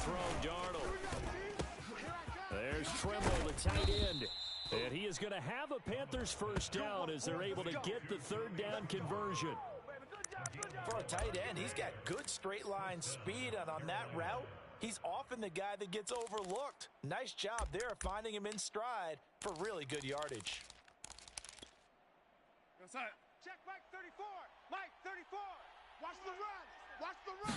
throw, Darnold. There's Trimble, the tight end. And he is going to have a Panthers first down as they're able to get the third down conversion. For a tight end, he's got good straight line speed, and on that route, he's often the guy that gets overlooked. Nice job there finding him in stride for really good yardage. Check Mike 34. Mike 34. Watch the run. Watch the run.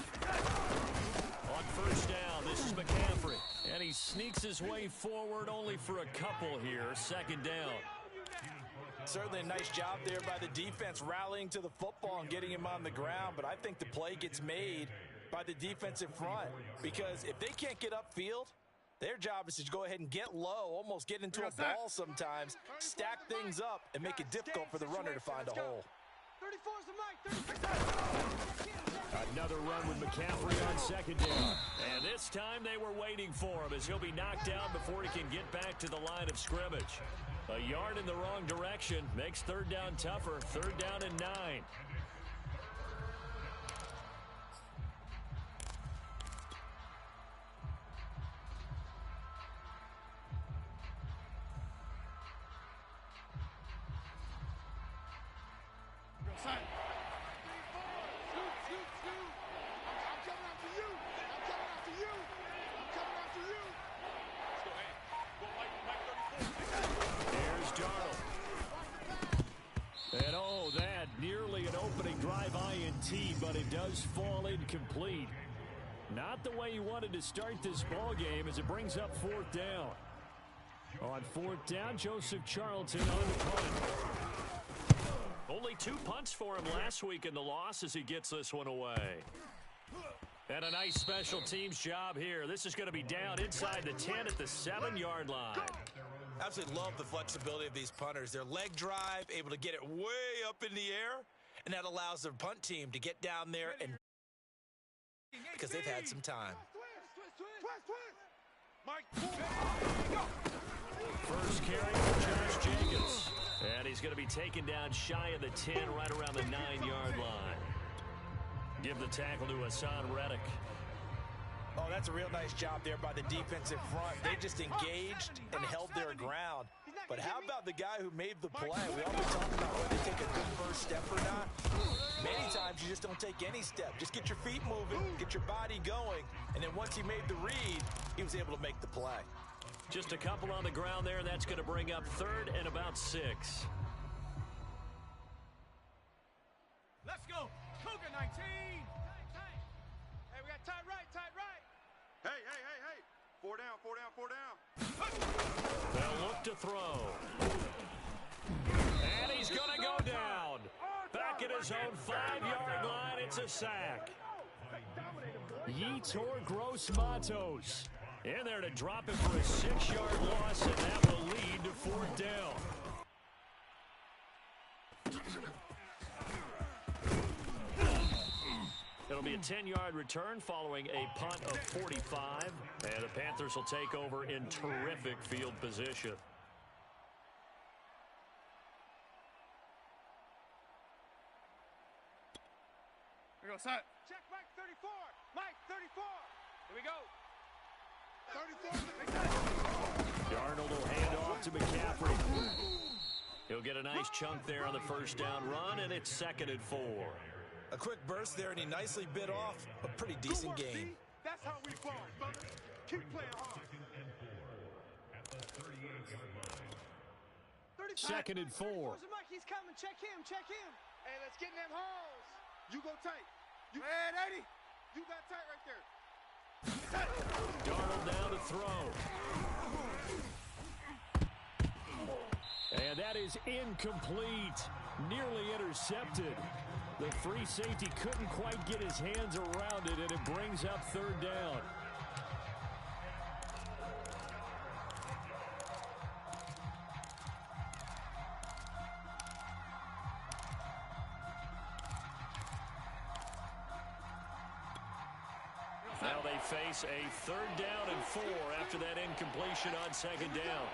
On first down, this is McCaffrey. And he sneaks his way forward only for a couple here. Second down. Certainly a nice job there by the defense rallying to the football and getting him on the ground. But I think the play gets made by the defensive front. Because if they can't get upfield, their job is to go ahead and get low, almost get into a ball sometimes, stack things up, and make it difficult for the runner to find a hole. 34's the Mike. Another run with McCaffrey on second down. And this time they were waiting for him as he'll be knocked down before he can get back to the line of scrimmage. A yard in the wrong direction makes third down tougher. Third down and 9. And oh, that nearly an opening drive INT, but it does fall incomplete. Not the way he wanted to start this ball game as it brings up fourth down. On fourth down, Joseph Charlton on the punt. Only 2 punts for him last week in the loss as he gets this one away. And a nice special teams job here. This is going to be down inside the 10 at the 7-yard line. Absolutely love the flexibility of these punters. Their leg drive, able to get it way up in the air, and that allows their punt team to get down there and because they've had some time. First carry for Josh Jacobs. And he's going to be taken down shy of the 10, right around the 9-yard line. Give the tackle to Hassan Reddick. Oh, that's a real nice job there by the defensive front. They just engaged and held their ground. But how about the guy who made the play? We always talk about whether they take a good first step or not. Many times you just don't take any step. Just get your feet moving, get your body going, and then once he made the read, he was able to make the play. Just a couple on the ground there. That's going to bring up third and about 6. Let's go. Cougar 19. Hey, we got tight right, tight right. Hey. 4 down. They'll look to throw. And he's going to go down. Back at his own 5-yard line, it's a sack. Yetur Gross-Matos in there to drop it for a 6-yard loss, and that will lead to fourth down. It'll be a 10-yard return following a punt of 45. And the Panthers will take over in terrific field position. Here we go, set. Check Mike 34. Mike 34. Here we go. 34. Darnold will hand off to McCaffrey. He'll get a nice chunk there on the first down run, and it's 2nd and 4. A quick burst there, and he nicely bit off a pretty decent game. That's how we ball, brother. Keep playing hard. 2nd and 4. He's coming. Check him. Hey, let's get in them holes. You go tight. Man, Eddie, you got tight right there. Darnold down to throw. And that is incomplete. Nearly intercepted. The free safety couldn't quite get his hands around it, and it brings up third down. Now they face a 3rd down and 4 after that incompletion on 2nd down.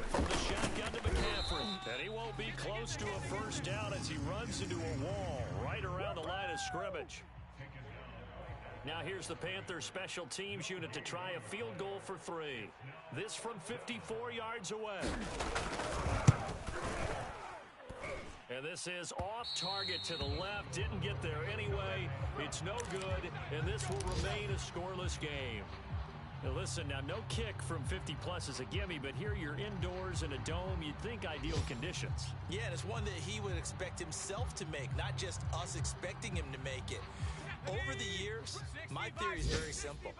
From the shotgun to McCaffrey. McCaffrey. And he won't be close to a first down as he runs into a wall right around the line of scrimmage. Now here's the Panthers special teams unit to try a field goal for 3. This from 54 yards away. And this is off target to the left. Didn't get there anyway. It's no good, and this will remain a scoreless game. Now listen, now no kick from 50-plus is a gimme, but here you're indoors in a dome. You'd think ideal conditions. Yeah, and it's one that he would expect himself to make, not just us expecting him to make it. Over the years, my theory is very simple.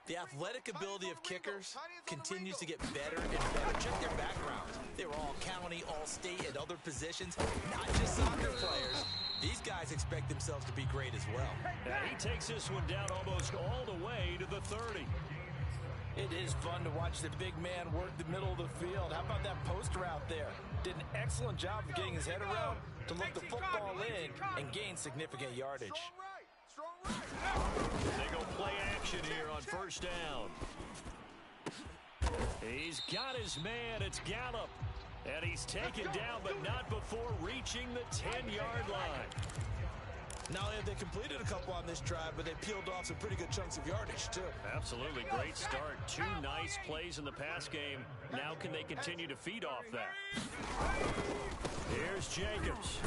The athletic ability of kickers continues to get better and better. Check their backgrounds. They were all county, all state, at other positions, not just soccer players. These guys expect themselves to be great as well. And he takes this one down almost all the way to the 30. It is fun to watch the big man work the middle of the field. How about that post route there? Did an excellent job of getting his head around to look the football in and gain significant yardage. They go play action here on first down. He's got his man. It's Gallup. And he's taken down, but not before reaching the 10-yard line. Not only have they completed a couple on this drive, but they peeled off some pretty good chunks of yardage, too. Absolutely. Great start. 2 nice plays in the pass game. Now can they continue to feed off that? Here's Jacobs.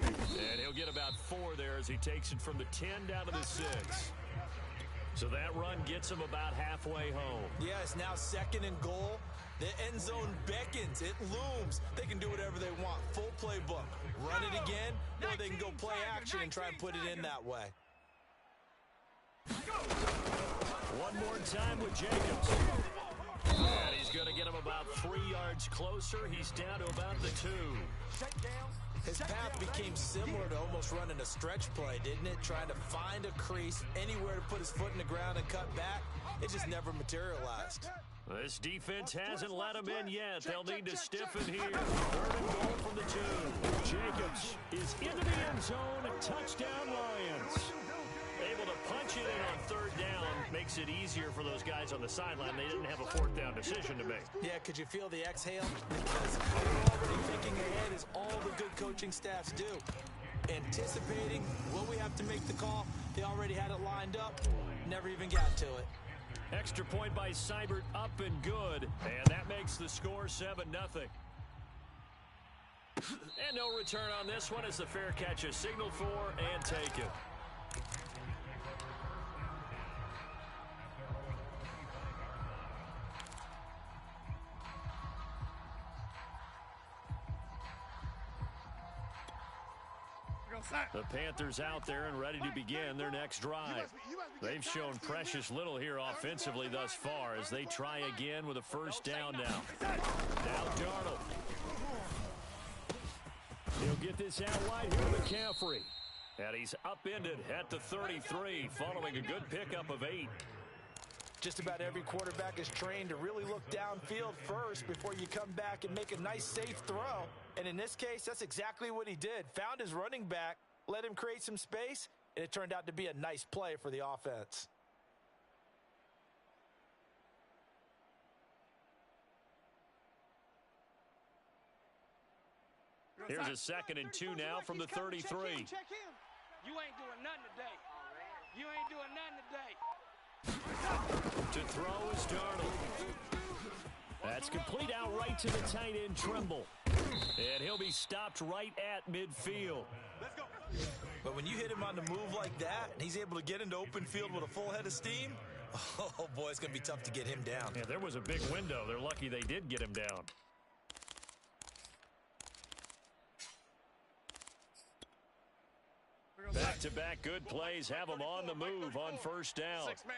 And he'll get about 4 there as he takes it from the 10 down to the 6. So that run gets him about halfway home. Yeah, it's now 2nd and goal. The end zone beckons. It looms. They can do whatever they want. Full playbook. Run it again, or they can go play action and try and put it in that way. One more time with Jacobs. And he's going to get him about 3 yards closer. He's down to about the 2. His path became similar to almost running a stretch play, didn't it? Trying to find a crease, anywhere to put his foot in the ground and cut back. It just never materialized. This defense hasn't let him in yet. They'll need to stiffen here. 3rd and goal from the 2. Jacobs is into the end zone. Touchdown, Lions. Able to punch it in on 3rd down. Makes it easier for those guys on the sideline. They didn't have a 4th down decision to make. Yeah, could you feel the exhale? Because they're already thinking ahead, as all the good coaching staffs do. Anticipating, will we have to make the call? They already had it lined up. Never even got to it. Extra point by Seibert, up and good. And that makes the score 7-0. And no return on this one as the fair catch is signaled for and taken. The Panthers out there and ready to begin their next drive. They've shown precious little here offensively thus far as they try again with a first down now. Now Darnold. He'll get this out wide here with McCaffrey. And he's upended at the 33 following a good pickup of 8. Just about every quarterback is trained to really look downfield first before you come back and make a nice, safe throw. And in this case, that's exactly what he did. Found his running back, let him create some space, and it turned out to be a nice play for the offense. Here's a 2nd and 2 now from the 33. Check him. You ain't doing nothing today. You ain't doing nothing today. To throw is Darnold. That's complete out right to the tight end, Trimble. And he'll be stopped right at midfield. Let's go. But when you hit him on the move like that, and he's able to get into open field with a full head of steam, oh boy, it's going to be tough to get him down. Yeah, there was a big window. They're lucky they did get him down. Back-to-back good plays have them on the move on first down. 6-man.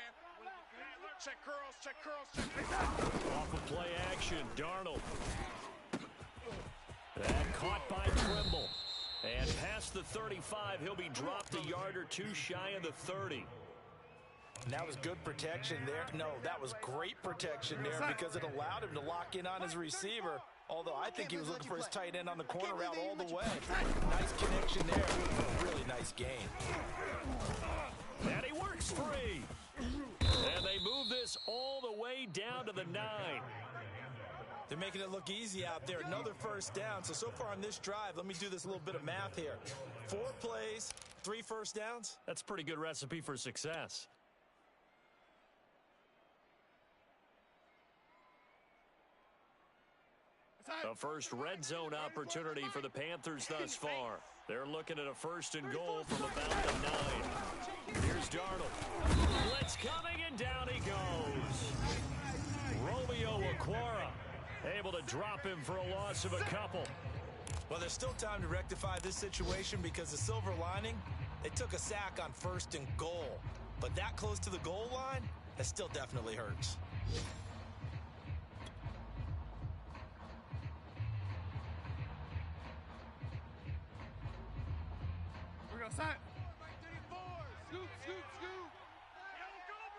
Check curls, check curls, check. Off of play action, Darnold. That caught by Trimble. And past the 35, he'll be dropped a yard or 2 shy of the 30. And that was good protection there. No, that was great protection there because it allowed him to lock in on his receiver. Although I think he was looking for his tight end on the corner route all the way. Nice connection there. Really nice gain. And he works free. And they move this all the way down to the 9. They're making it look easy out there. Another first down. So far on this drive, let me do this little bit of math here. 4 plays, 3 first downs. That's a pretty good recipe for success. The first red zone opportunity for the Panthers thus far. They're looking at a 1st and goal from about the 9. Here's Darnold. Blitz coming, and down he goes. Romeo Okwara able to drop him for a loss of a couple. Well, there's still time to rectify this situation because the silver lining, they took a sack on 1st and goal. But that close to the goal line, that still definitely hurts. Outside. Scoop, scoop, scoop.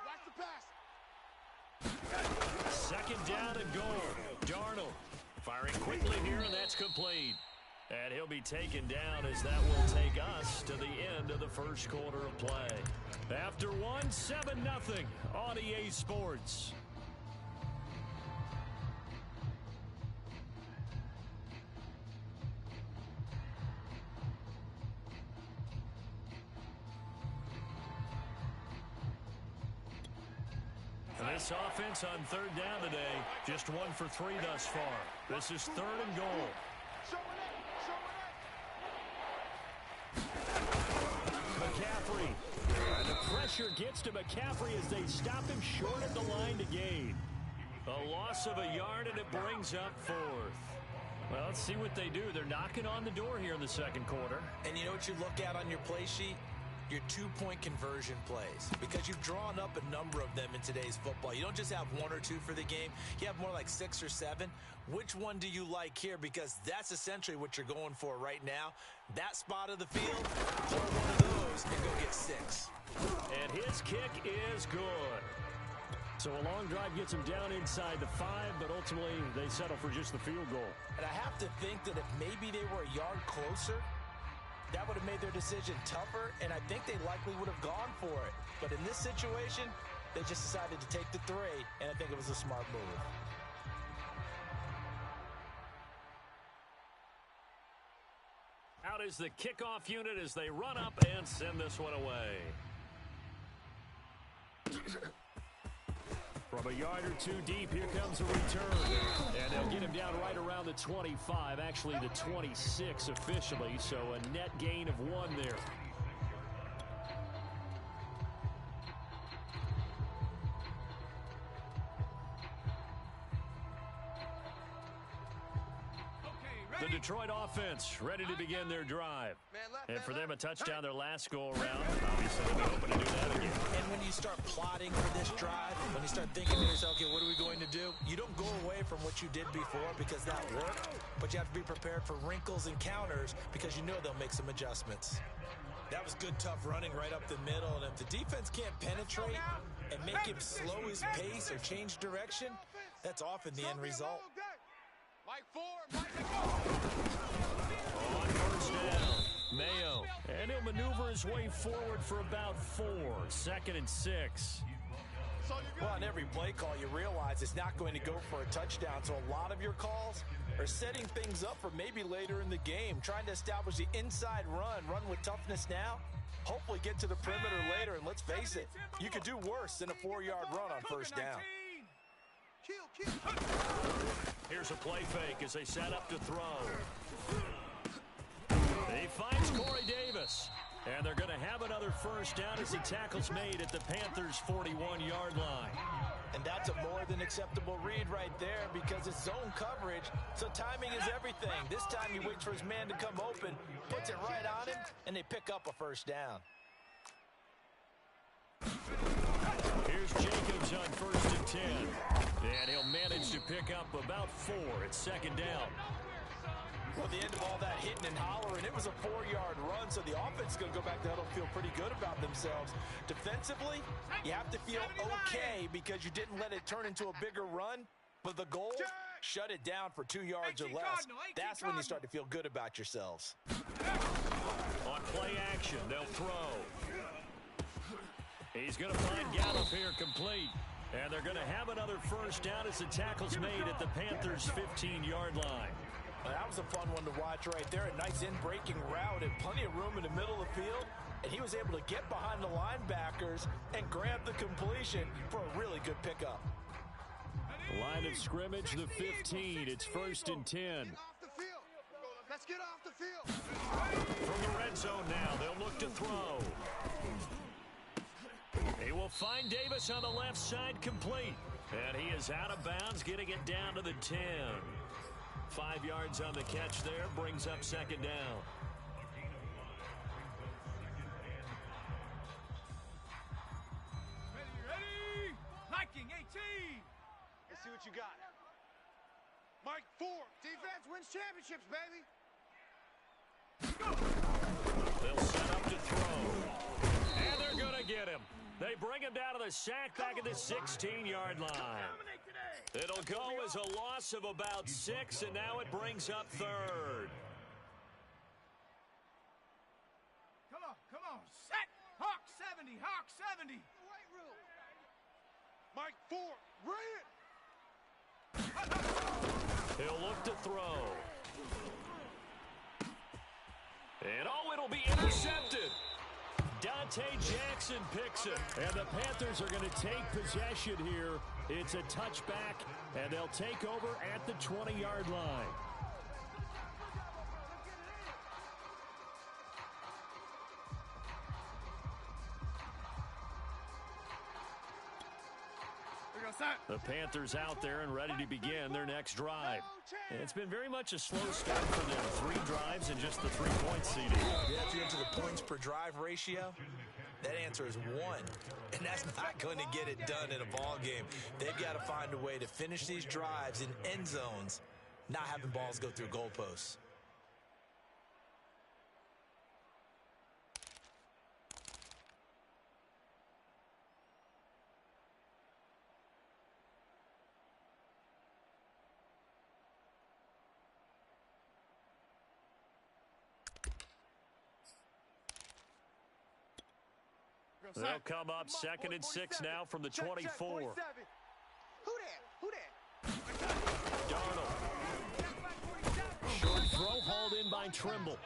Watch the pass. 2nd down and goal. Darnold firing quickly here, and that's complete. And he'll be taken down as that will take us to the end of the 1st quarter of play. After 1, 7-0 on EA Sports. This offense on 3rd down today, just 1 for 3 thus far. This is 3rd and goal. McCaffrey. And the pressure gets to McCaffrey as they stop him short of the line to gain. A loss of a yard, and it brings up 4th. Well, let's see what they do. They're knocking on the door here in the 2nd quarter. And you know what you look at on your play sheet? Your 2-point conversion plays, because you've drawn up a number of them in today's football. You don't just have 1 or 2 for the game. You have more like 6 or 7. Which one do you like here? Because that's essentially what you're going for right now. That spot of the field, pull one of those and go get 6. And his kick is good. So a long drive gets him down inside the 5, but ultimately they settle for just the field goal. And I have to think that if maybe they were a yard closer, that would have made their decision tougher, and I think they likely would have gone for it. But in this situation, they just decided to take the 3, and I think it was a smart move. Out is the kickoff unit as they run up and send this one away. From a yard or 2 deep, here comes a return. And they'll get him down right around the 25, actually the 26 officially, so a net gain of 1 there. The Detroit offense ready to begin their drive. And for them, a touchdown their last go-around. Obviously, they'll be hoping to do that again. And when you start plotting for this drive, when you start thinking to yourself, okay, what are we going to do? You don't go away from what you did before because that worked, but you have to be prepared for wrinkles and counters because you know they'll make some adjustments. That was good, tough running right up the middle, and if the defense can't penetrate and make him slow his pace or change direction, that's often the end result. Mike 4, Mike On 1st down, Mayo. And he'll maneuver his way forward for about 4. 2nd and 6. Well, on every play call, you realize it's not going to go for a touchdown, so a lot of your calls are setting things up for maybe later in the game, trying to establish the inside run with toughness now, hopefully get to the perimeter later, and let's face it, you could do worse than a 4-yard run on 1st down. Here's a play fake as they set up to throw. He finds Corey Davis. And they're going to have another 1st down as the tackle's made at the Panthers' 41-yard line. And that's a more than acceptable read right there because it's zone coverage, so timing is everything. This time he waits for his man to come open, puts it right on him, and they pick up a 1st down. Here's Jacobs on 1st and 10. And he'll manage to pick up about 4 at 2nd down. Well, at the end of all that hitting and hollering, it was a 4-yard run, so the offense is going to go back to huddle, feel pretty good about themselves. Defensively, you have to feel okay because you didn't let it turn into a bigger run, but the goal, shut it down for 2 yards or less. That's when you start to feel good about yourselves. On play action, they'll throw. He's going to find Gallup here complete. And they're going to have another first down as the tackle's made at the Panthers' 15-yard line. That was a fun one to watch right there. A nice in-breaking route and plenty of room in the middle of the field. And he was able to get behind the linebackers and grab the completion for a really good pickup. Line of scrimmage, the 15. It's 1st and 10. Let's get off the field. From the red zone now, they'll look to throw. He will find Davis on the left side, complete. And he is out of bounds, getting it down to the 10. 5 yards on the catch there, brings up 2nd down. Ready? Hiking 18. Let's see what you got. Mike 4. Defense wins championships, baby. They'll set up to throw. And they're going to get him. They bring him down to the sack back at the 16-yard line. It'll go as a loss of about 6, and now it brings up 3rd. Come on. Set. Hawk 70. Hawk 70. Mike 4. Bring it. He'll look to throw. And it'll be intercepted. Dante Jackson picks it. And the Panthers are going to take possession here. It's a touchback, and they'll take over at the 20-yard line. The Panthers out there and ready to begin their next drive. And it's been very much a slow start for them. 3 drives and just the 3-point seeding. Yeah, if you're into the points per drive ratio, that answer is 1. And that's not going to get it done in a ball game. They've got to find a way to finish these drives in end zones, not having balls go through goalposts. They'll come up 2nd and 6 now from the 24. Who that? Darnold. Short throw hauled in by Trimble.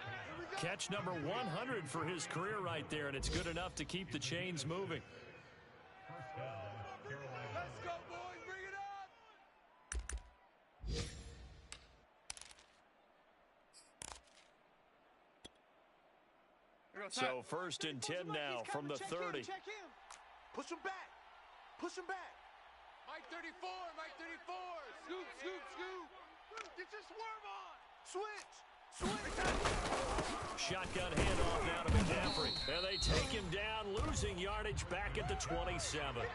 Catch number 100 for his career right there, and it's good enough to keep the chains moving. Let's go, boys. Bring it up. So 1st and 10 now from the 30. Check him. Push him back. Mike 34. Scoop. Get your swerve on. Switch. Shotgun handoff now to McCaffrey. And they take him down, losing yardage back at the 27.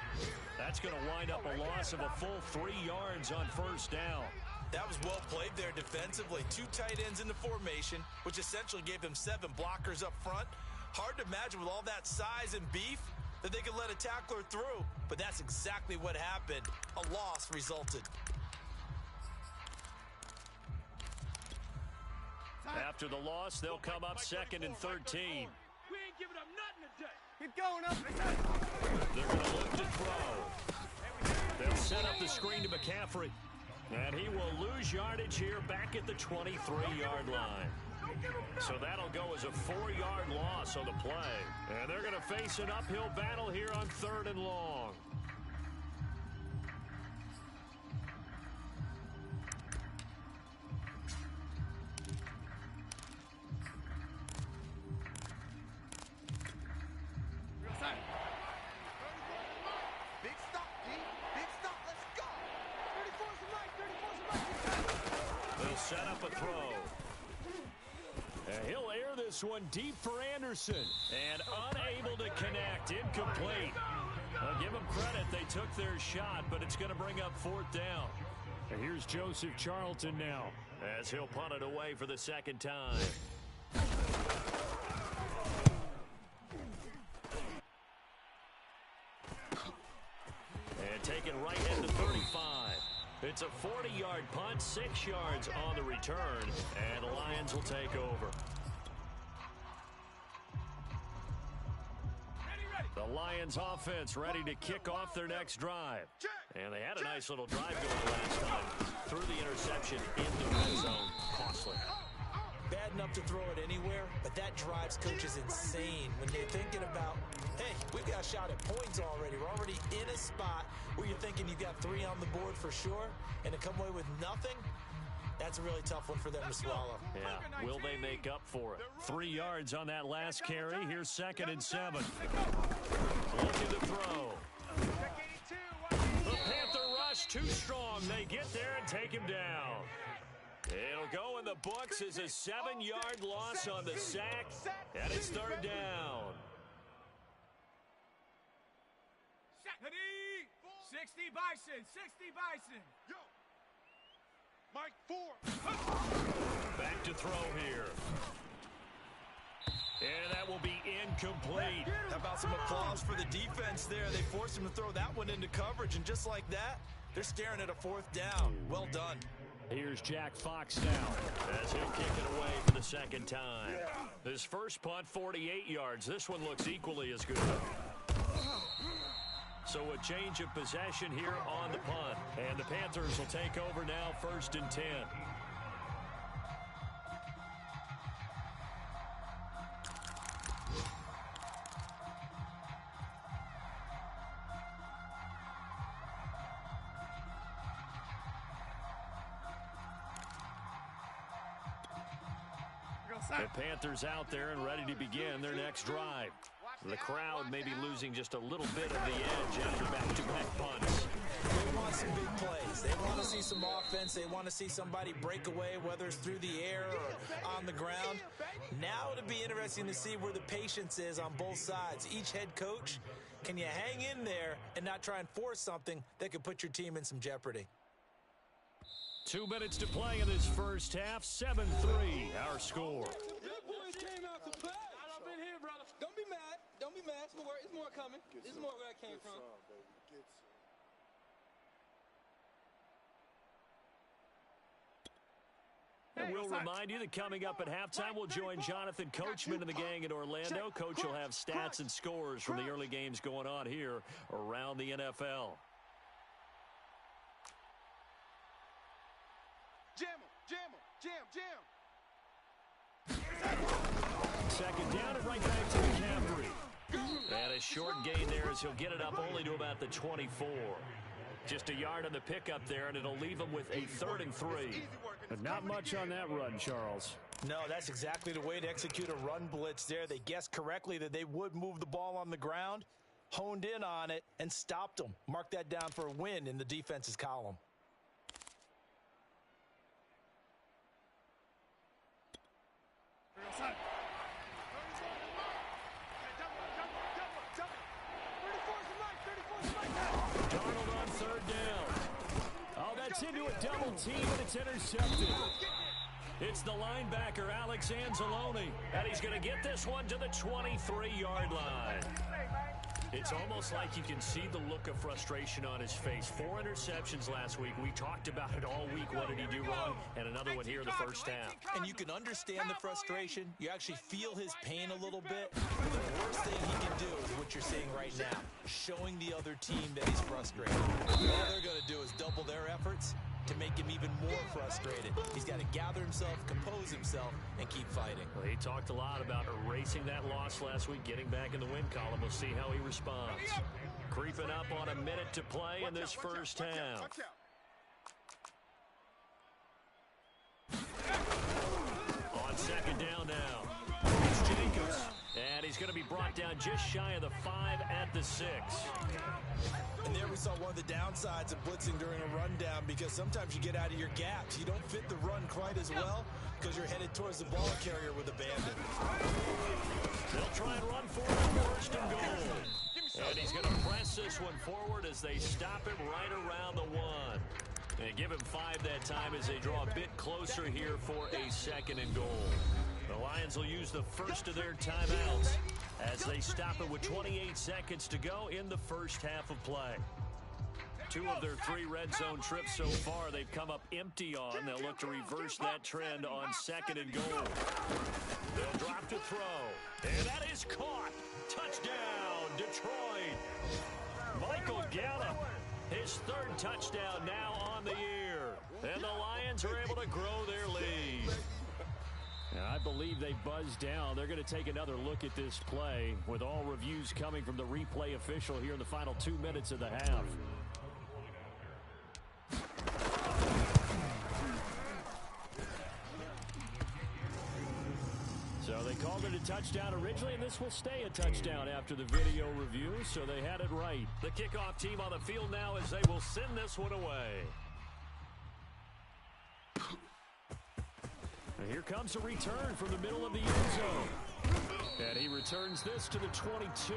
That's going to wind up a loss of a full 3 yards on 1st down. That was well played there defensively. 2 tight ends in the formation, which essentially gave them 7 blockers up front. Hard to imagine with all that size and beef that they could let a tackler through, but that's exactly what happened. A loss resulted. After the loss, they'll come up 2nd and 13. We ain't giving up nothing today. Keep going up. They're going to look to throw. They'll set up the screen to McCaffrey. And he will lose yardage here back at the 23-yard line. So that'll go as a 4-yard loss on the play. And they're going to face an uphill battle here on 3rd and long. Big stop, D. Big stop. Let's go. 34's the right. They'll set up a throw. And he'll air this one deep for Anderson. And unable to connect. Incomplete. I'll give them credit. They took their shot, but it's going to bring up 4th down. And here's Joseph Charlton now, as he'll punt it away for the 2nd time. And taken right at the 35. It's a 40-yard punt, 6 yards on the return, and the Lions will take over. The Lions Lions offense ready to kick off their next drive. And they had a nice little drive going last time. Threw the interception in the red zone. Costly. Bad enough to throw it anywhere, but that drives coaches insane when they're thinking about, hey, we've got a shot at points already. We're already in a spot where you're thinking you've got 3 on the board for sure, and to come away with nothing, that's a really tough one for them to swallow. Yeah, will they make up for it? 3 yards on that last carry. Here's 2nd and 7. Looking to throw. The Panther rush too strong. They get there and take him down. It'll go in the books as a 7-yard loss on the sack, and it's 3rd down. 60 Bison, 60 Bison. Yo, Mike 4. Back to throw here. And that will be incomplete. How about some applause for the defense there? They forced him to throw that one into coverage, and just like that, they're staring at a 4th down. Well done. Here's Jack Fox now as he'll kick it away for the 2nd time. This first punt, 48 yards. This one looks equally as good. So a change of possession here on the punt. And the Panthers will take over now, 1st and 10. The Panthers out there and ready to begin their next drive. The crowd may be losing just a little bit of the edge after back-to-back punts. They want some big plays. They want to see some offense. They want to see somebody break away, whether it's through the air or on the ground. Now it'll be interesting to see where the patience is on both sides. Each head coach, can you hang in there and not try and force something that could put your team in some jeopardy? 2 minutes to play in this first half. 7-3, our score. Don't be mad. Don't be mad. It's more coming. It's more where I came from. And we'll remind you that coming up at halftime, we'll join Jonathan Coachman and the gang in Orlando. Coach will have stats and scores from the early games going on here around the NFL. Jam him, jam him, jam. 2nd down and right back to McCaffrey. And a short gain there as he'll get it up only to about the 24. Just a yard on the pickup there, and it'll leave him with a 3rd and 3. But not much on that run, Charles. No, that's exactly the way to execute a run blitz there. They guessed correctly that they would move the ball on the ground, honed in on it, and stopped them. Mark that down for a win in the defense's column. Darnold on 3rd down. Oh, that's into a double team, and it's intercepted. It's the linebacker, Alex Anzalone, and he's going to get this one to the 23-yard line. It's almost like you can see the look of frustration on his face. 4 interceptions last week. We talked about it all week. What did he do wrong? And another one here in the first half. And you can understand the frustration. You actually feel his pain a little bit. But the worst thing he can do is what you're seeing right now, showing the other team that he's frustrated. All they're going to do is double their efforts to make him even more frustrated. He's got to gather himself, compose himself, and keep fighting. Well, he talked a lot about erasing that loss last week, getting back in the win column. We'll see how he responds. Creeping up on a minute to play in this first half. On 2nd down now. It's Jacobs. And he's going to be brought down just shy of the 5 at the 6. And there we saw one of the downsides of blitzing during a rundown, because sometimes you get out of your gaps. You don't fit the run quite as well because you're headed towards the ball carrier with a bandit. They'll try and run for it, 1st and goal. And he's going to press this one forward as they stop him right around the 1. And give him 5 that time as they draw a bit closer here for a 2nd and goal. The Lions will use the first of their timeouts as they stop it with 28 seconds to go in the first half of play. 2 of their 3 red zone trips so far they've come up empty on. They'll look to reverse that trend on 2nd and goal. They'll drop to throw. And that is caught. Touchdown, Detroit. Michael Gallup, his 3rd touchdown now on the year. And the Lions are able to grow their lead. And I believe they buzzed down. They're going to take another look at this play with all reviews coming from the replay official here in the final 2 minutes of the half. So they called it a touchdown originally, and this will stay a touchdown after the video review, so they had it right. The kickoff team on the field now as they will send this one away. And here comes a return from the middle of the end zone. And he returns this to the 22.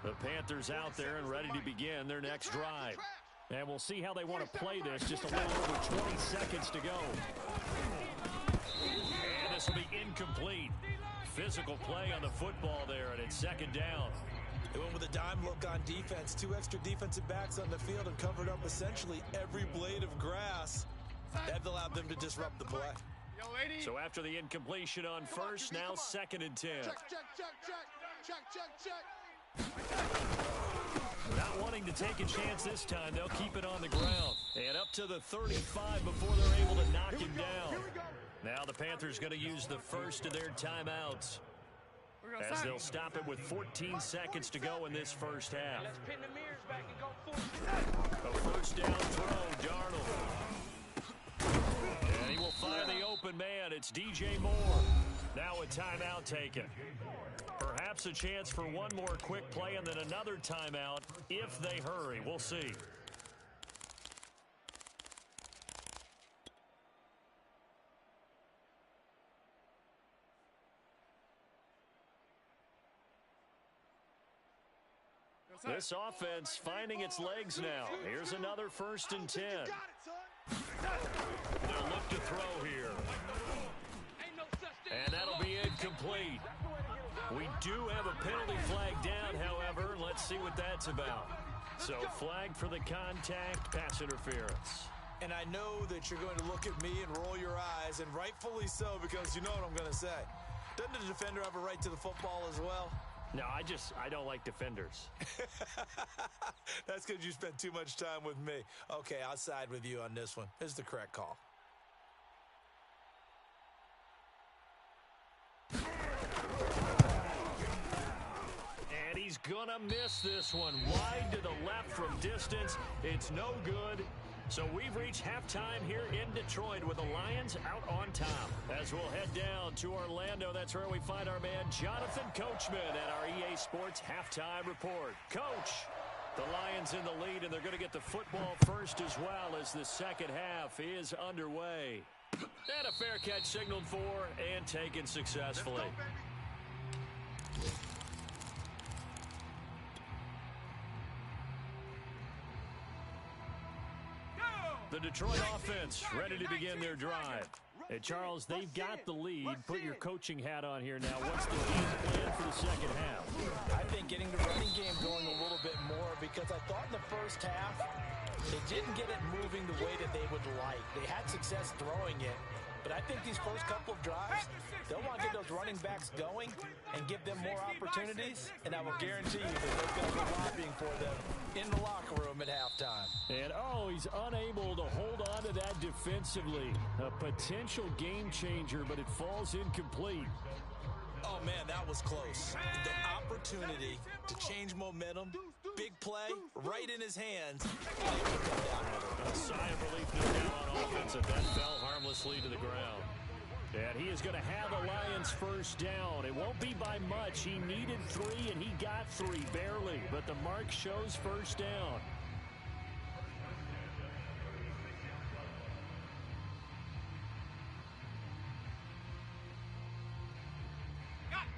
The Panthers out there and ready to begin their next drive. And we'll see how they want to play this. Just a little over 20 seconds to go. And this will be incomplete. Physical play on the football there, and it's 2nd down. They went with a dime look on defense. 2 extra defensive backs on the field and covered up essentially every blade of grass. That allowed them to disrupt the play. So after the incompletion on 1st, now 2nd and 10. Not wanting to take a chance this time, they'll keep it on the ground. And up to the 35 before they're able to knock him down. Now the Panthers going to use the first of their timeouts, as they'll stop it with 14 seconds to go in this first half. A first down throw, Darnold. And he will find the open man. It's DJ Moore. Now a timeout taken. Perhaps a chance for one more quick play and then another timeout if they hurry. We'll see. This offense finding its legs now. Here's another 1st and 10. They'll look to throw here. And that'll be incomplete. We do have a penalty flag down, however. Let's see what that's about. So flag for the contact, pass interference. And I know that you're going to look at me and roll your eyes, and rightfully so, because you know what I'm going to say. Doesn't the defender have a right to the football as well? No, I don't like defenders. That's because you spent too much time with me. Okay, I'll side with you on this one. This is the correct call. And he's gonna miss this one. Wide to the left from distance. It's no good. So we've reached halftime here in Detroit with the Lions out on top. As we'll head down to Orlando, that's where we find our man Jonathan Coachman at our EA Sports Halftime Report. Coach, the Lions in the lead, and they're going to get the football first as well as the second half is underway. And a fair catch signaled for and taken successfully. The Detroit offense ready to begin their drive. Hey, Charles, they've got the lead. Put your coaching hat on here now. What's the game plan for the second half? I think getting the running game going a little bit more, because I thought in the first half they didn't get it moving the way that they would like. They had success throwing it, but I think these first couple of drives, they'll want to get those running backs going and give them more opportunities, and I will guarantee you that they're going to be lobbying for them in the locker room at halftime. And, he's unable to hold on to that defensively. A potential game changer, but it falls incomplete. Oh, man, that was close. The opportunity to change momentum, big play, right in his hands. A sigh of relief now on offense, and that fell harmlessly to the ground. And he is going to have the Lions first down. It won't be by much. He needed 3, and he got 3, barely. But the mark shows first down.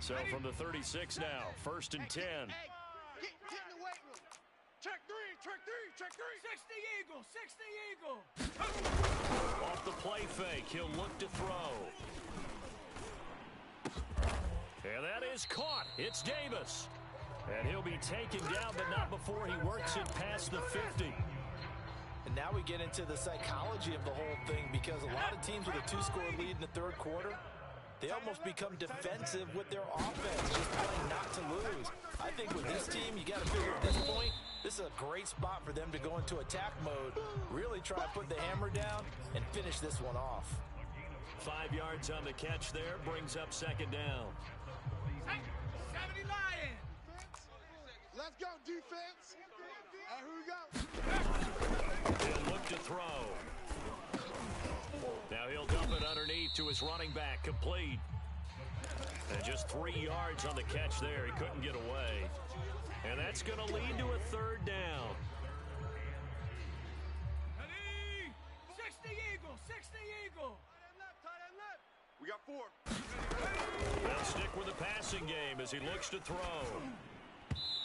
So from the 36 now, 1st and 10. Get in the weight room. Check 3, check 3, check 3. 60 Eagles, 60 Off the play fake, he'll look to throw. And that is caught. It's Davis. And he'll be taken down, but not before he works it past the 50. And now we get into the psychology of the whole thing, because a lot of teams with a 2-score lead in the third quarter, they almost become defensive with their offense, just playing not to lose. I think with this team, you got to figure at this point, this is a great spot for them to go into attack mode, really try and put the hammer down and finish this one off. 5 yards on the catch there, brings up second down. 70 Lions. Let's go, defense. Here we go. He'll look to throw. Now he'll dump it underneath to his running back, complete. And just 3 yards on the catch there. He couldn't get away. And that's going to lead to a third down. 60 Eagle, 60 Eagle. We got 4. They'll stick with the passing game as he looks to throw.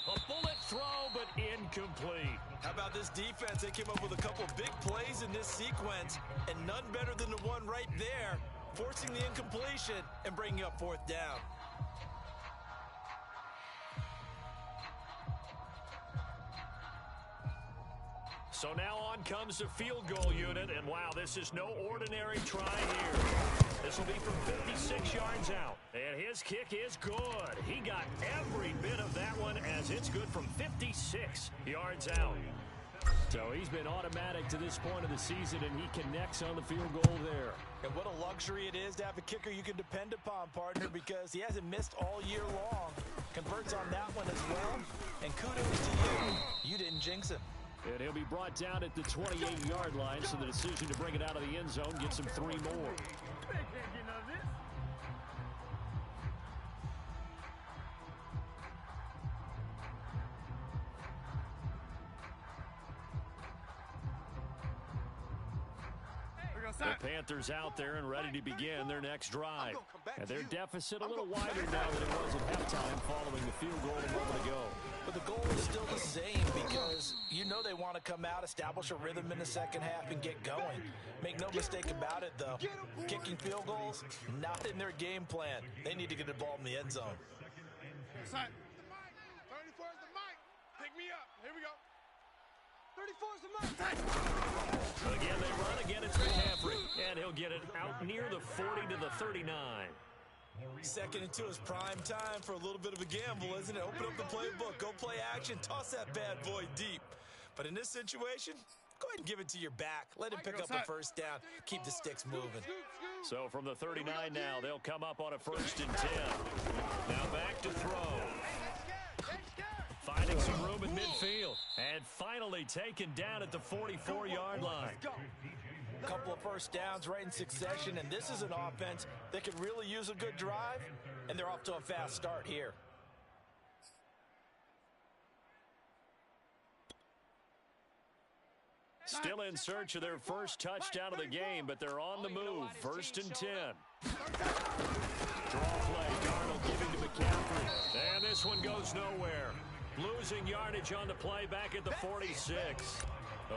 A bullet throw, but incomplete. How about this defense? They came up with a couple big plays in this sequence, and none better than the one right there, forcing the incompletion and bringing up fourth down. So now on comes the field goal unit, and wow, this is no ordinary try here. This will be from 56 yards out, and his kick is good. He got every bit of that one as it's good from 56 yards out. So he's been automatic to this point of the season, and he connects on the field goal there. And what a luxury it is to have a kicker you can depend upon, partner, because he hasn't missed all year long. Converts on that one as well, and kudos to you. You didn't jinx him. And he'll be brought down at the 28-yard line, so the decision to bring it out of the end zone gets him 3 more. The Panthers out there and ready to begin their next drive. And their deficit a little wider now than it was at halftime following the field goal a moment ago. But the goal is still the same, because you know they want to come out, establish a rhythm in the second half, and get going. Make no mistake about it, though. Kicking field goals, not in their game plan. They need to get the ball in the end zone. 34 is the mic. Pick me up. Here we go. 34 is the mic. Again, they run. Again, it's McCaffrey. And he'll get it out near the 40 to the 39. Second and 2 is prime time for a little bit of a gamble, isn't it? Open up the playbook, go play action, toss that bad boy deep. But in this situation, go ahead and give it to your back. Let him pick up a first down. Keep the sticks moving. So from the 39 now, they'll come up on a 1st and 10. Now back to throw. Finding some room in midfield. And finally taken down at the 44-yard line. A couple of first downs right in succession, and this is an offense that could really use a good drive, and they're off to a fast start here. Still in search of their first touchdown of the game, but they're on the move. 1st and 10. Draw play. Darnold giving to McCaffrey. And this one goes nowhere. Losing yardage on the play back at the 46.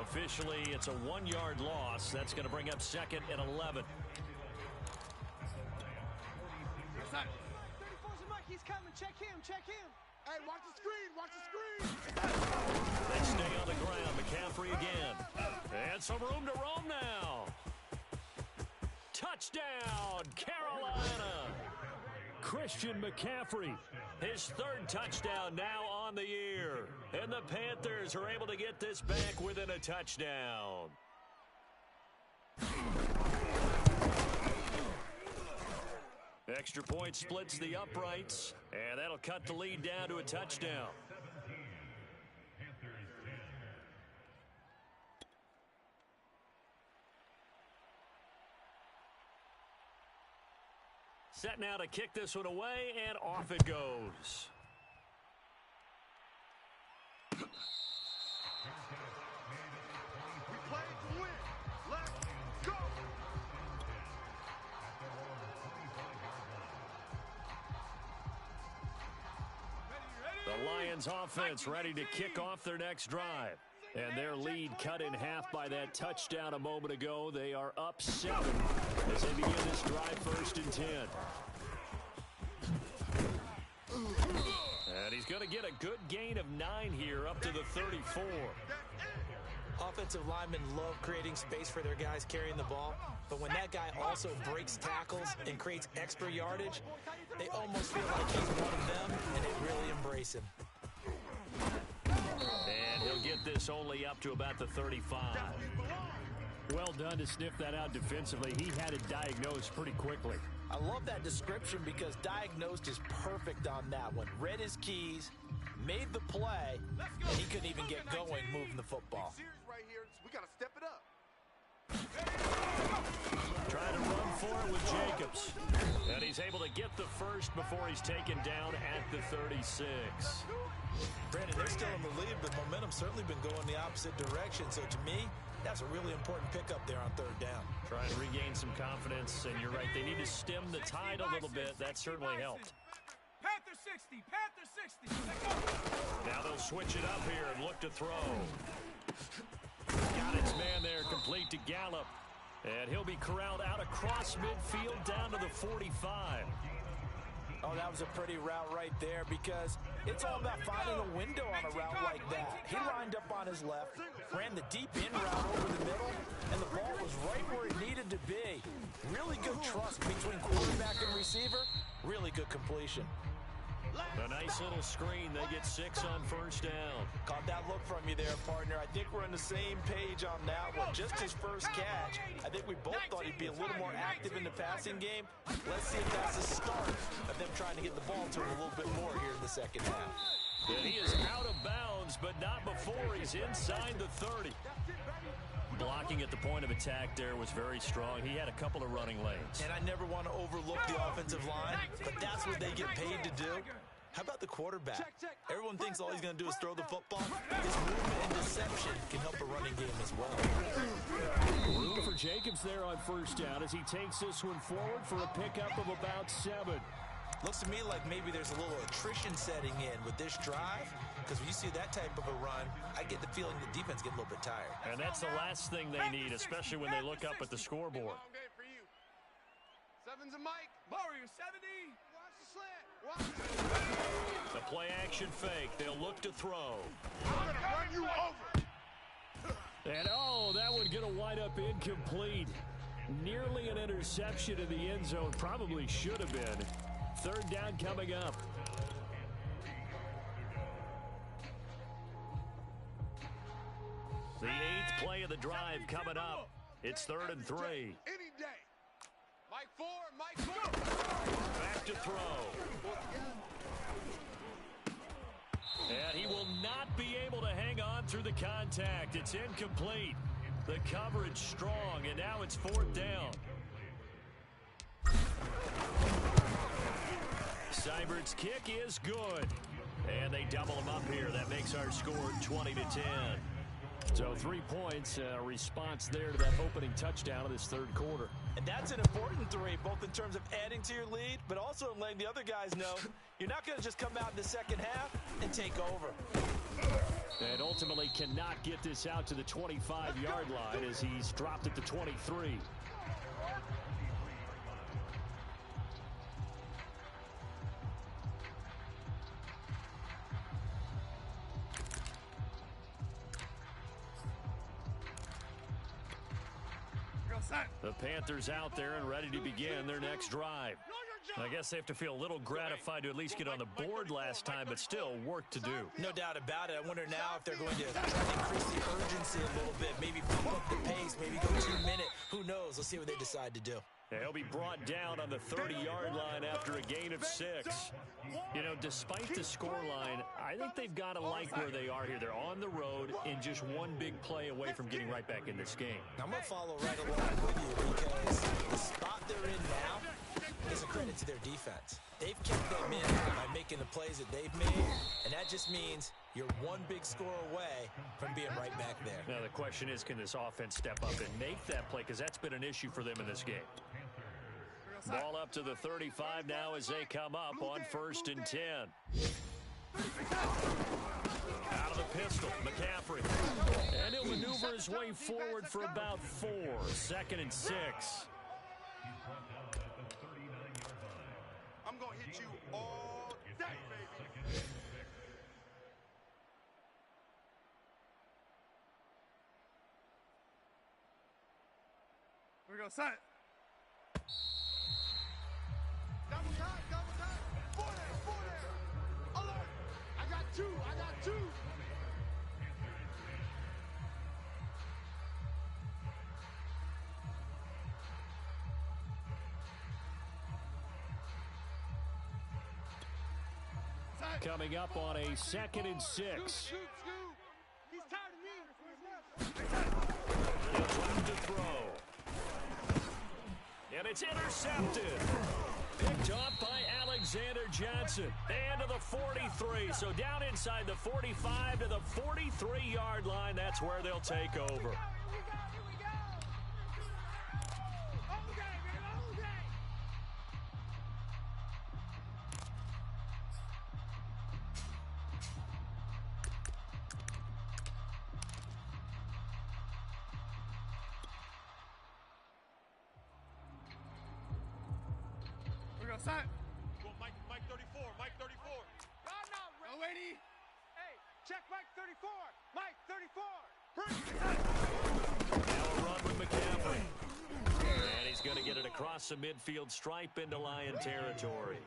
Officially, it's a 1-yard loss. That's going to bring up 2nd and 11. 34's the mic. He's coming. Check him. Check him. Hey, watch the screen. Watch the screen. They stay on the ground. McCaffrey again. And some room to roam now. Touchdown, Carolina. Christian McCaffrey, his 3rd touchdown now on the year. And the Panthers are able to get this back within a touchdown. Extra point splits the uprights, and that'll cut the lead down to a touchdown. Set now to kick this one away, and off it goes. We play to win. Let's go. The Lions offense ready to kick off their next drive. And their lead cut in half by that touchdown a moment ago. They are up 7 as they begin this drive 1st and 10. And he's going to get a good gain of 9 here up to the 34. Offensive linemen love creating space for their guys carrying the ball, but when that guy also breaks tackles and creates extra yardage, they almost feel like he's one of them, and they really embrace him. And he'll get this only up to about the 35. Well done to sniff that out defensively. He had it diagnosed pretty quickly. I love that description because diagnosed is perfect on that one. Read his keys, made the play, and he couldn't even get going moving the football. We got to step it up. Trying to run for it with Jacobs. And he's able to get the first before he's taken down at the 36. Brandon, they're still in the lead, but momentum's certainly been going the opposite direction. So to me, that's a really important pickup there on 3rd down. Trying to regain some confidence, and you're right, they need to stem the tide a little bit. That certainly helped. Panther 60, Panther 60. Now they'll switch it up here and look to throw. Got his man there, complete to Gallup. And he'll be corralled out across midfield down to the 45. Oh, that was a pretty route right there because it's all about finding a window on a route like that. He lined up on his left, ran the deep in route over the middle, and the ball was right where it needed to be. Really good trust between quarterback and receiver. Really good completion. A nice little screen. They get 6 on 1st down. Caught that look from you there, partner. I think we're on the same page on that one. Just his first catch. I think we both thought he'd be a little more active in the passing game. Let's see if that's the start of them trying to get the ball to him a little bit more here in the second half. And he is out of bounds, but not before he's inside the 30. Blocking at the point of attack there was very strong. He had a couple of running lanes. And I never want to overlook the offensive line, but that's what they get paid to do. How about the quarterback? Everyone thinks all he's going to do is throw the football. His movement and deception can help a running game as well. Room for Jacobs there on 1st down as he takes this one forward for a pickup of about 7. Looks to me like maybe there's a little attrition setting in with this drive, because when you see that type of a run, I get the feeling the defense gets a little bit tired. And that's the last thing they need, especially when they look up at the scoreboard. Seven's a Mike. Warrior 70. Watch the slant. Watch it. The play action fake. They'll look to throw. I'm going to run you over. And oh, that one going to wind up incomplete. Nearly an interception in the end zone. Probably should have been. 3rd down coming up. The 8th play of the drive coming up. It's 3rd and 3. Any day. Mike 4, Mike 4. Back to throw. And he will not be able to hang on through the contact. It's incomplete. The coverage strong, and now it's 4th down. Seibert's kick is good. And they double him up here. That makes our score 20-10. So 3 points, response there to that opening touchdown of this 3rd quarter. And that's an important 3, both in terms of adding to your lead, but also in letting the other guys know you're not going to just come out in the second half and take over. And ultimately cannot get this out to the 25-yard line as he's dropped at the 23. The Panthers out there and ready to begin their next drive. I guess they have to feel a little gratified to at least get on the board last time, but still work to do. No doubt about it. I wonder now if they're going to try to increase the urgency a little bit, maybe pump up the pace, maybe go 2-minute. Who knows? Let's see what they decide to do. He'll be brought down on the 30-yard line after a gain of 6. You know, despite the scoreline, I think they've got to like where they are here. They're on the road and just one big play away from getting right back in this game. I'm going to follow right along with you because the spot they're in now is a credit to their defense. They've kept them in by making the plays that they've made, and that just means you're one big score away from being right back there. Now, the question is, can this offense step up and make that play? Because that's been an issue for them in this game. Ball up to the 35 now as they come up on 1st and 10. Out of the pistol, McCaffrey. And he'll maneuver his way forward for about 4. 2nd and 6. I'm going to hit you all day, baby. Here we go, set. Double time, double time. 4 there. Alert. I got 2, I got 2. Coming up on a 2nd and 6. Scoop. He's tired of me. He'll try to throw. And it's intercepted. Picked up by Alexander Johnson. And to the 43. So down inside the 45 to the 43-yard line. That's where they'll take over. Here we go. All day, man, all day. We're going to sign. Go Mike 34, Mike 34. No, lady. Hey, check Mike 34. Mike 34. Now a run with McCaffrey. And he's going to get it across the midfield stripe into Lion territory.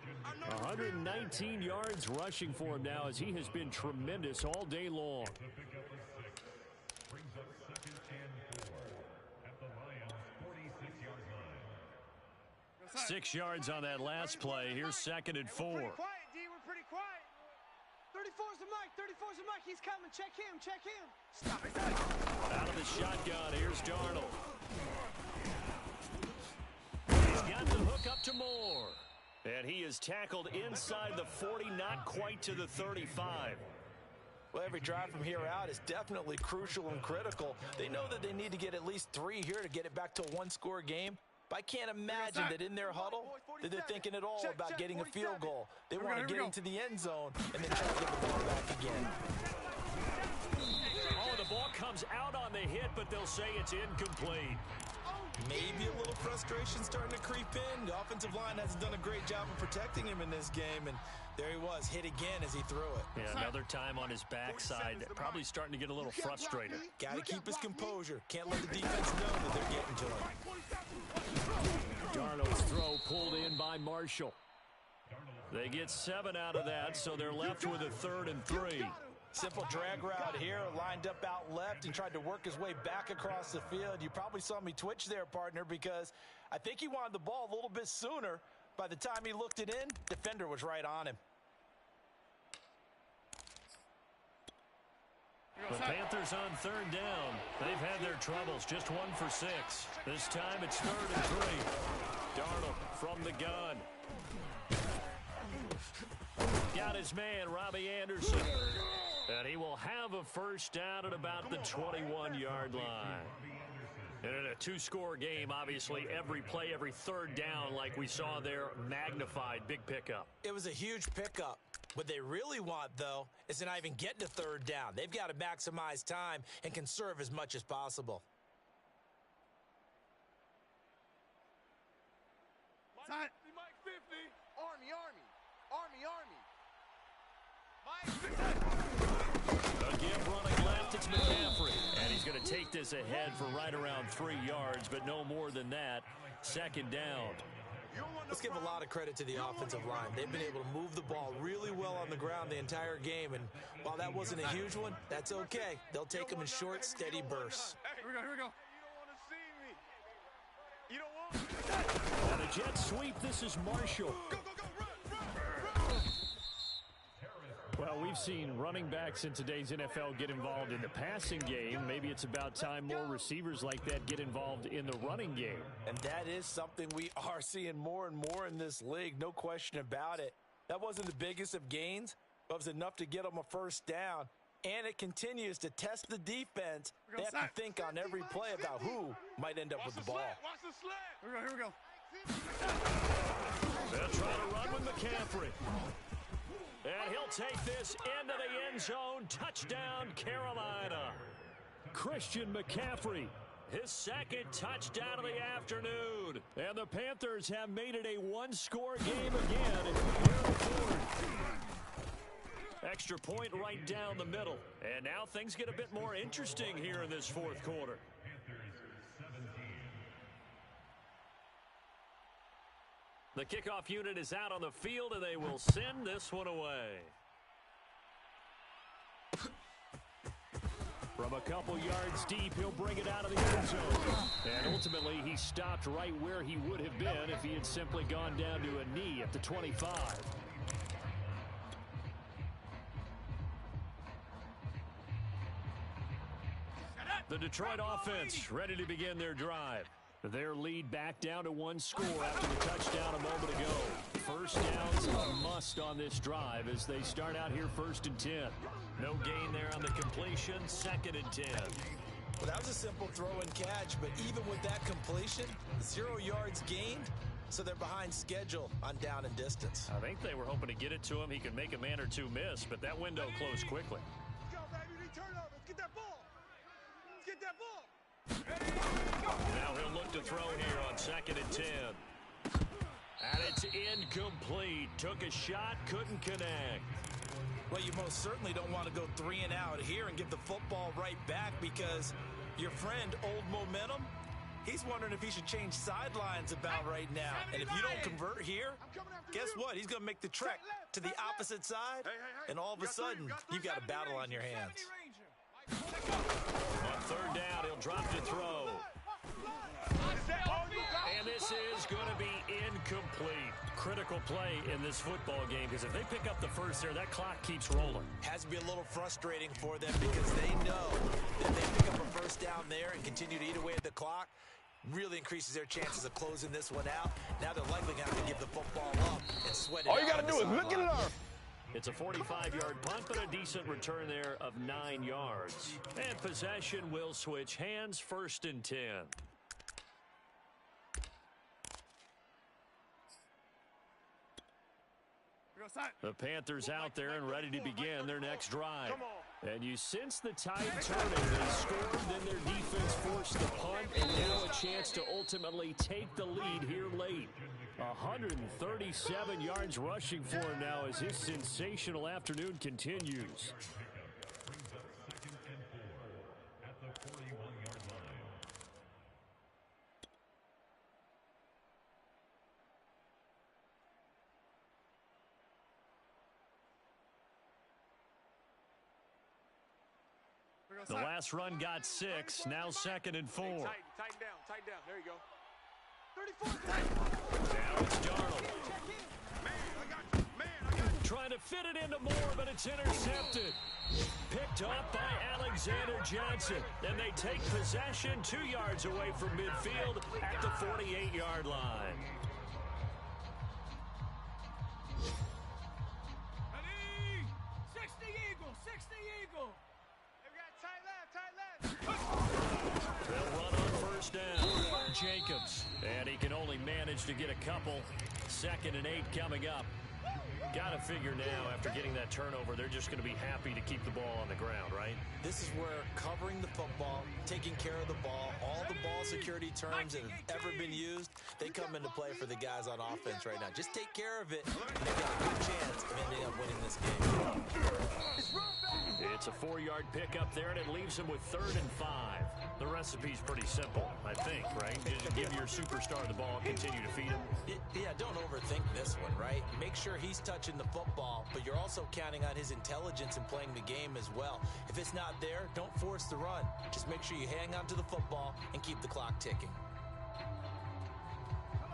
119 yards rushing for him now as he has been tremendous all day long. 6 yards on that last play. Here's 2nd and 4. We're pretty quiet, D. We're pretty quiet. 34's the Mike. 34's the Mike. He's coming. Check him. Stop it. Out of the shotgun. Here's Darnold. He's got the hook up to Moore. And he is tackled inside the 40, not quite to the 35. Well, every drive from here out is definitely crucial and critical. They know that they need to get at least 3 here to get it back to a one-score game. But I can't imagine that in their huddle that they're thinking at all about getting a field goal. They want to get into the end zone and then try to get the ball back again. Oh, the ball comes out on the hit, but they'll say it's incomplete. Maybe a little frustration starting to creep in. The offensive line hasn't done a great job of protecting him in this game, and there he was, hit again as he threw it. Yeah, another time on his backside, probably starting to get a little frustrated. Got to keep his composure. Can't let the defense know that they're getting to him. Darnold's throw pulled in by Marshall. They get 7 out of that, so they're left with a 3rd and 3. Simple drag route here, lined up out left and tried to work his way back across the field. You probably saw me twitch there, partner, because I think he wanted the ball a little bit sooner. By the time he looked it in, defender was right on him. The Panthers on 3rd down. They've had their troubles, just 1 for 6. This time it's 3rd and 3. Darnold from the gun. Got his man, Robbie Anderson. And he will have a first down at about the 21-yard line. And in a 2-score game, obviously, every play, every 3rd down, like we saw there, magnified. Big pickup. It was a huge pickup. What they really want, though, is to not even get to 3rd down. They've got to maximize time and conserve as much as possible. Mike 50. Army. Again, running left, it's McCaffrey. And he's going to take this ahead for right around 3 yards, but no more than that. 2nd down. Let's give a lot of credit to the offensive line. They've been able to move the ball really well on the ground the entire game, and while that wasn't a huge one, that's okay. They'll take them in short, steady bursts. Here we go. You don't want to see me. And a jet sweep, this is Marshall. Go, run. Well, we've seen running backs in today's NFL get involved in the passing game. Maybe it's about time more receivers like that get involved in the running game. And that is something we are seeing more and more in this league, no question about it. That wasn't the biggest of gains, but it was enough to get them a first down. And it continues to test the defense. They have to think on every play about who might end up with the ball. Watch the sled. Here we go. They'll try to run with McCaffrey. And he'll take this into the end zone. Touchdown, Carolina. Christian McCaffrey, his second touchdown of the afternoon. And the Panthers have made it a one-score game again. Extra point right down the middle. And now things get a bit more interesting here in this fourth quarter. The kickoff unit is out on the field, and they will send this one away. From a couple yards deep, he'll bring it out of the end zone. And ultimately, he stopped right where he would have been if he had simply gone down to a knee at the 25. The Detroit offense ready to begin their drive. Their lead back down to one score after the touchdown a moment ago. First down's a must on this drive as they start out here 1st and 10. No gain there on the completion, 2nd and 10. Well, that was a simple throw and catch, but even with that completion, 0 yards gained, so they're behind schedule on down and distance. I think they were hoping to get it to him. He could make a man or two miss, but that window closed quickly. Let's go, baby. Turn over. Let's get that ball. Let's get that ball. Now he'll look to throw here on 2nd and 10. And it's incomplete. Took a shot, couldn't connect. Well, you most certainly don't want to go 3 and out here and give the football right back because your friend, Old Momentum, he's wondering if he should change sidelines about right now. And if you don't convert here, guess what? He's going to make the trek to the opposite side, and all of a sudden, you've got a battle on your hands. On 3rd down, he'll drop to throw. And this is going to be incomplete. Critical play in this football game because if they pick up the first there, that clock keeps rolling. Has to be a little frustrating for them because they know that if they pick up a first down there and continue to eat away at the clock, really increases their chances of closing this one out. Now they're likely going to have to give the football up and sweat it out. All you got to do is look at it up. It's a 45-yard punt, but a decent return there of 9 yards. And possession will switch hands, 1st and 10. The Panthers out there and ready to begin their next drive. And you sense the tide turning. They scored, then their defense forced the punt, and now a chance to ultimately take the lead here late. 137 yards rushing for him now as his sensational afternoon continues. The last run got 6, now 2nd and 4. Tighten down. There you go. 34. Now it's Darnold. Trying to fit it into Moore, but it's intercepted. Picked up by Alexander Johnson. And they take possession 2 yards away from midfield at the 48-yard line. Ready? 60 Eagle, 60 Eagle. They'll run on 1st down. Jacobs. And he can only manage to get a couple. 2nd and 8 coming up. Got to figure now, after getting that turnover, they're just going to be happy to keep the ball on the ground, right? This is where covering the football, taking care of the ball, all the ball security terms that have ever been used, they come into play for the guys on offense right now. Just take care of it, and they've got a good chance of ending up winning this game. It's a 4-yard pickup there, and it leaves them with 3rd and 5. The recipe's pretty simple, I think, right? Just give your superstar the ball, continue to feed him. Yeah, don't overthink this one, right? Make sure he's touching the football, but you're also counting on his intelligence in playing the game as well. If it's not there, don't force the run. Just make sure you hang on to the football and keep the clock ticking.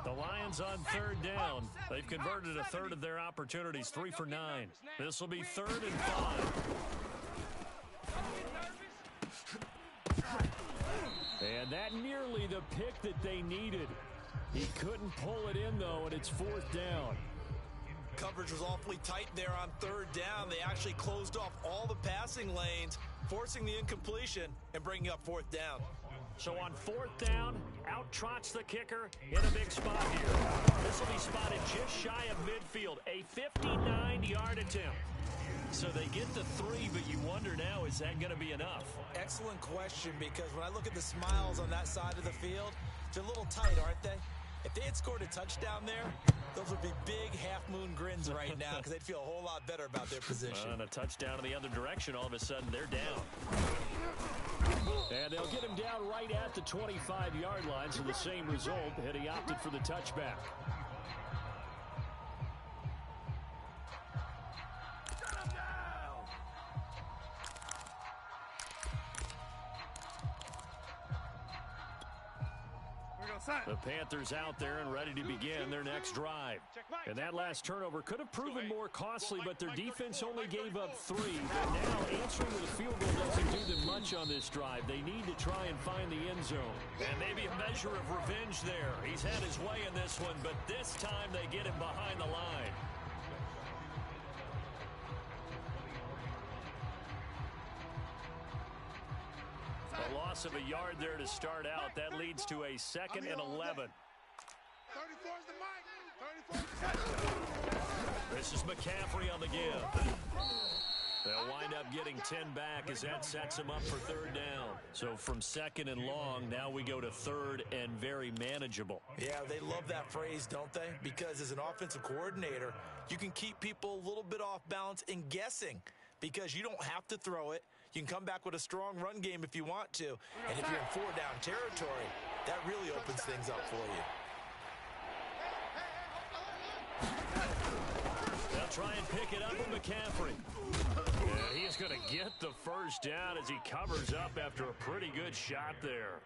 The Lions on 3rd down. They've converted a third of their opportunities, 3 for 9. This will be 3rd and 5. And that nearly the pick that they needed. He couldn't pull it in, though, and it's 4th down. Coverage was awfully tight there on 3rd down. They actually closed off all the passing lanes, forcing the incompletion and bringing up 4th down. So on 4th down, out trots the kicker in a big spot here. This will be spotted just shy of midfield. A 59-yard attempt. So they get the 3, but you wonder now, is that going to be enough? Excellent question, because when I look at the smiles on that side of the field, they're a little tight, aren't they? If they had scored a touchdown there, those would be big half-moon grins right now because they'd feel a whole lot better about their position. And a touchdown in the other direction, all of a sudden they're down. And they'll get him down right at the 25-yard line, so the same result, and he opted for the touchback. The Panthers out there and ready to begin their next drive. And that last turnover could have proven more costly, but their defense only gave up 3. But now answering with a field goal doesn't do them much on this drive. They need to try and find the end zone. And maybe a measure of revenge there. He's had his way in this one, but this time they get him behind the line. A loss of a yard there to start out. That leads to a 2nd and 11. 34's the mic. 34's This is McCaffrey on the give. They'll wind up getting 10 back as that sets them up for 3rd down. So from 2nd and long, now we go to 3rd and very manageable. Yeah, they love that phrase, don't they? Because as an offensive coordinator, you can keep people a little bit off balance and guessing because you don't have to throw it. You can come back with a strong run game if you want to. And if you're in 4-down territory, that really opens things up for you. They'll try and pick it up with McCaffrey. Yeah, he's going to get the 1st down as he covers up after a pretty good shot there.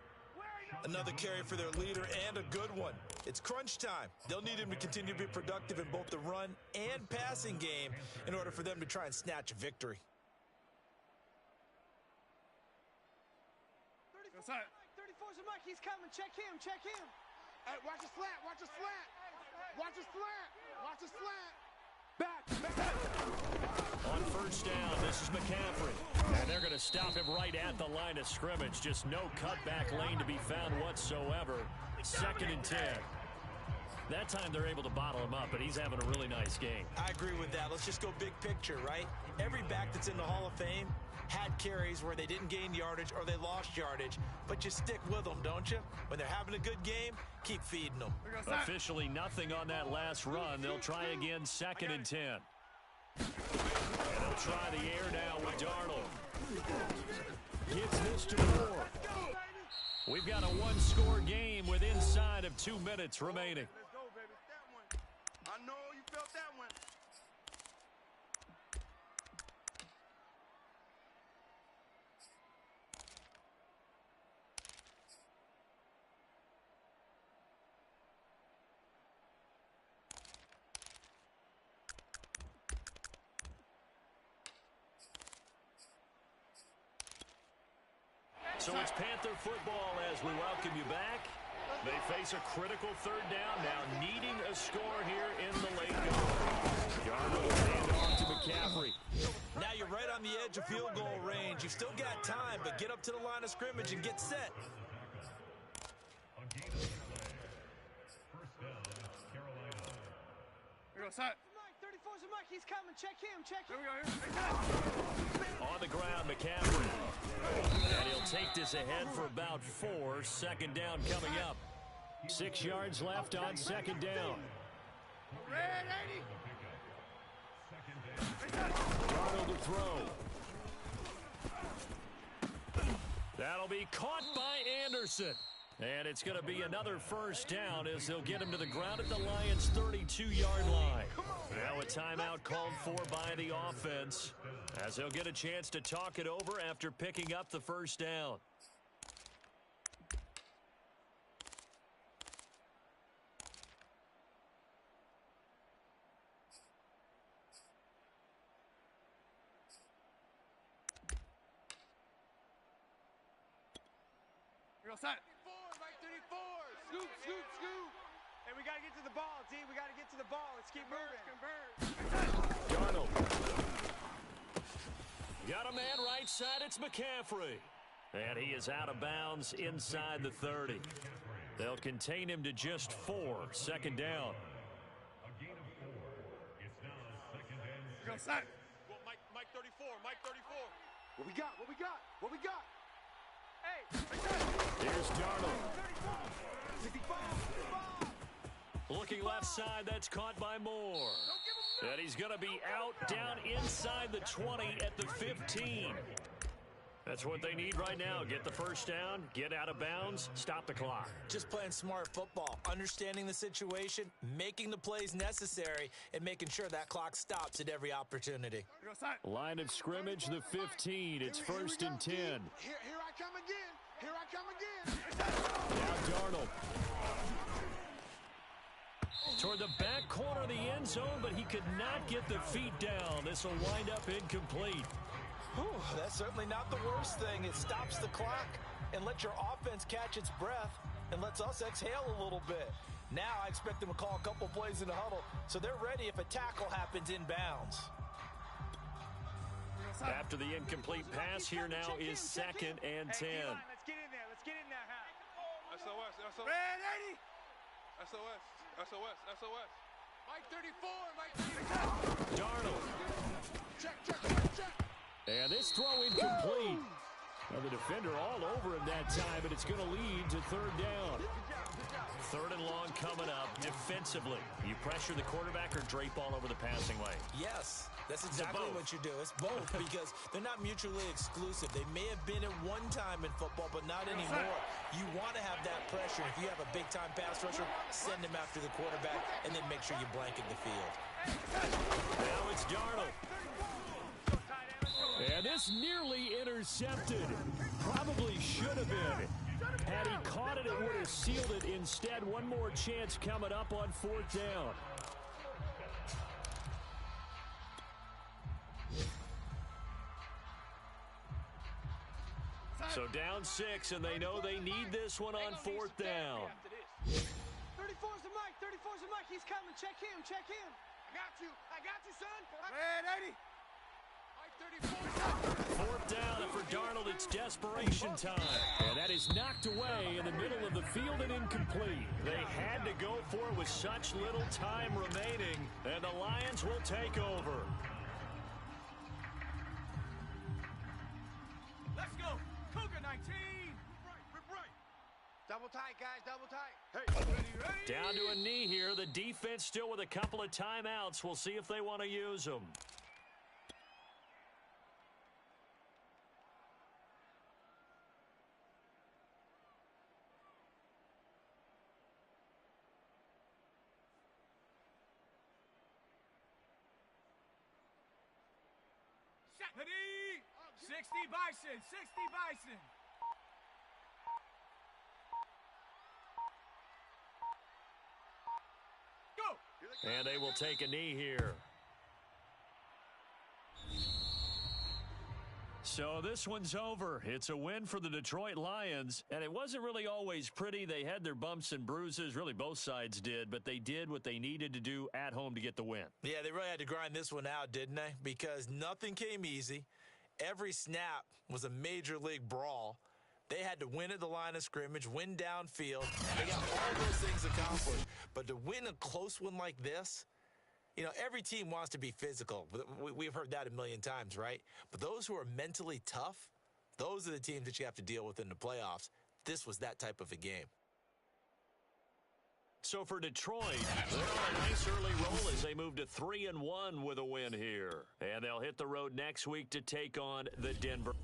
Another carry for their leader and a good one. It's crunch time. They'll need him to continue to be productive in both the run and passing game in order for them to try and snatch a victory. 34's the mic. He's coming. Check him. Check him. Hey, watch his slant. Watch his slant. Watch his slant. Watch his slant. Back. On 1st down, this is McCaffrey. And they're going to stop him right at the line of scrimmage. Just no cutback lane to be found whatsoever. 2nd and 10. That time they're able to bottle him up, but he's having a really nice game. I agree with that. Let's just go big picture, right? Every back that's in the Hall of Fame had carries where they didn't gain yardage or they lost yardage, but you stick with them, don't you? When they're having a good game, keep feeding them. Officially nothing on that last run. They'll try again, 2nd and 10. And they'll try the air now with Darnold. Gets this to 4. We've got a 1-score game with inside of 2 minutes remaining. Let's go, baby. That one. I know you felt that one. So it's Panther football as we welcome you back. They face a critical 3rd down now, needing a score here in the late going. Darnold will hand off to McCaffrey. Now you're right on the edge of field goal range. You've still got time, but get up to the line of scrimmage and get set. Here we go, side. 34's the mic. He's coming. Check him. Check him. Here we go. On the ground, McCaffrey. And he'll take this ahead for about 4. 2nd down coming up. 6 yards left on 2nd down. Red 80. Darnold to throw. That'll be caught by Anderson. And it's going to be another 1st down as they'll get him to the ground at the Lions' 32-yard line. Now a timeout called for by the offense as they'll get a chance to talk it over after picking up the 1st down. Here we go, side. 34. Scoop, scoop, scoop. Hey, we got to get to the ball, D. We got to get to the ball. Let's keep moving. Darnold. Got a man right side. It's McCaffrey. And he is out of bounds inside the 30. They'll contain him to just 4. Second down. Go, son. Mike 34, Mike 34. What we got? What we got? What we got? Hey, Here's Darnold. 65. Looking left side, that's caught by Moore. And he's going to be out down inside the 20 at the 15. That's what they need right now. Get the first down, get out of bounds, stop the clock. Just playing smart football, understanding the situation, making the plays necessary, and making sure that clock stops at every opportunity. Line of scrimmage, the 15. It's first and 10. Here I come again. Here I come again. Now Darnold. Toward the back corner of the end zone, but he could not get the feet down. This will wind up incomplete. Whew, that's certainly not the worst thing. It stops the clock and lets your offense catch its breath and lets us exhale a little bit. Now I expect them to call a couple plays in the huddle so they're ready if a tackle happens inbounds. After the incomplete pass, here now is second and 10. Let's get in there. Let's get in there, Hal. SOS. Red 80. SOS. Mike 34. Mike 34. Darnold. Check. And this throw incomplete. Well, the defender all over him that time, but it's going to lead to third down. Third and long coming up defensively. You pressure the quarterback or drape all over the passing lane? Yes, that's exactly what you do. It's both because they're not mutually exclusive. They may have been at one time in football, but not anymore. You want to have that pressure. If you have a big-time pass rusher, send him after the quarterback, and then make sure you blanket the field. Now it's Darnold. And this nearly intercepted. Probably should have been. Had he caught it, it would have sealed it. Instead, one more chance coming up on fourth down. So down 6, and they know they need this one on fourth down. 34's the Mike. 34's the Mike. He's coming. Check him. I got you, son. Red 80. Fourth down, and for Darnold, it's desperation time. And that is knocked away in the middle of the field and incomplete. They had to go for it with such little time remaining, and the Lions will take over. Let's go. Cougar 19. Right. Double tight, guys. Double tight. Hey, ready. Down to a knee here. The defense still with a couple of timeouts. We'll see if they want to use them. Ready? 60 Bison. 60 Bison. Go. And they will take a knee here. So this one's over. It's a win for the Detroit Lions, and it wasn't really always pretty. They had their bumps and bruises. Really, both sides did, but they did what they needed to do at home to get the win. Yeah, they really had to grind this one out, didn't they? Because nothing came easy. Every snap was a major league brawl. They had to win at the line of scrimmage, win downfield. They got all those things accomplished. But to win a close one like this, you know, every team wants to be physical. We've heard that a million times, right? But those who are mentally tough, those are the teams that you have to deal with in the playoffs. This was that type of a game. So for Detroit, they're on a nice early roll as they move to 3-1 with a win here. And they'll hit the road next week to take on the Denver.